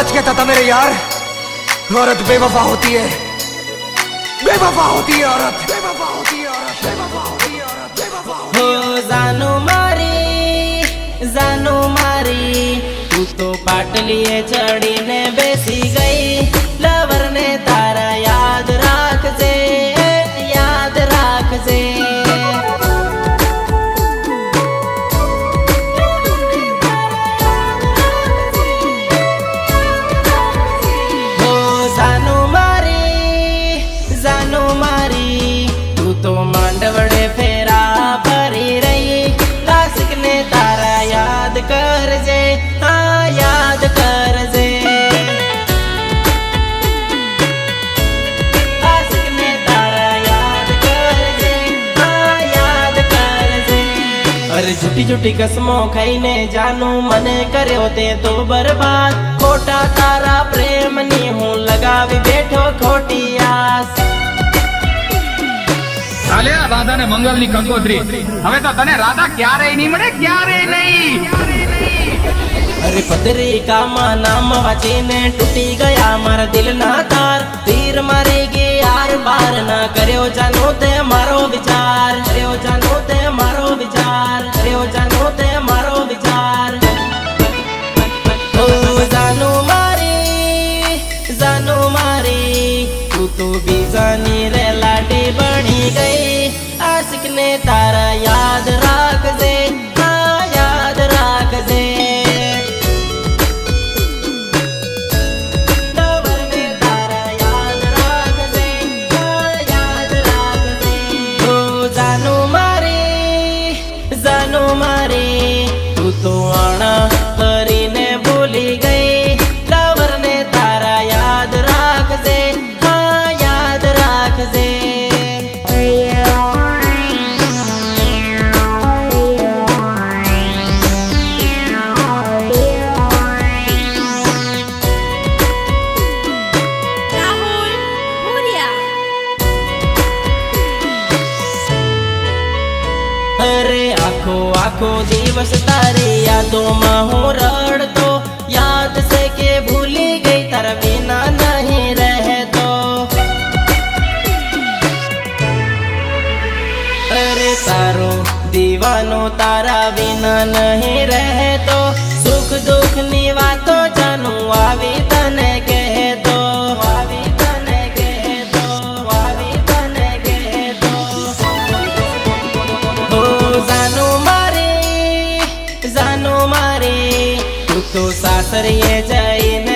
सच कहता था मेरे यार, औरत बेवफा होती है, बेवफा होती है औरत, बेवफा होती है औरत, बेवफा होती है औरत, बेवफा होती है। हो जानो मारी तू तो पाटलीए चढ़ीने बेसी गई। लवर ने तारा याद राखजे, याद राखजे। जानो मारी तू तो मांडवड़े फेरा भरी रही। लासिक ने तारा याद कर जे, हाँ याद कर जे। लासिक ने तारा याद कर जे, हाँ याद कर जे। अरे झूठी झूठी कसमों खाईने जानू मने कर्यो ते तो बर्बाद। खोटा तारा प्रेम नी हूँ लगावी बैठो खोटी आस। राधा ने मंगल नी कंकोत्री हमें तो तने राधा क्यारे नहीं मळे, क्यारे नहीं। अरे पदरी का नाम वाचीने टूटी गया मारा दिल ना तार। तीर मारेगी यार बार ना कर्यो जानो ते मारो विचार, कर्यो जानो ते मारो विचार, कर्यो जानो ते मारो विचार। ओ जानो मारी तू तो बीजानी रे लाडी बनी गई। आशिक ने तारा याद राख दे, हाँ याद राख दे। लवर ने तारा याद राख दे, हाँ याद राख दे। ओ जानो मारी तू तो आना करीने भूली गई। लवर ने तारा याद राख दे, हाँ याद राख दे। अरे आखो दिवस तारी यादों में हूँ रड़तो। याद से के भूली गई तारा बिना नहीं रहे तो। अरे तारो दीवानो तारा बिना नहीं रहे तो। सुख दुख नी बातों जानू आवी तने कहे तो, आवी तने कहे तो, आवी तने कहे तो। जानो मारी तू तो सासरिये जाईने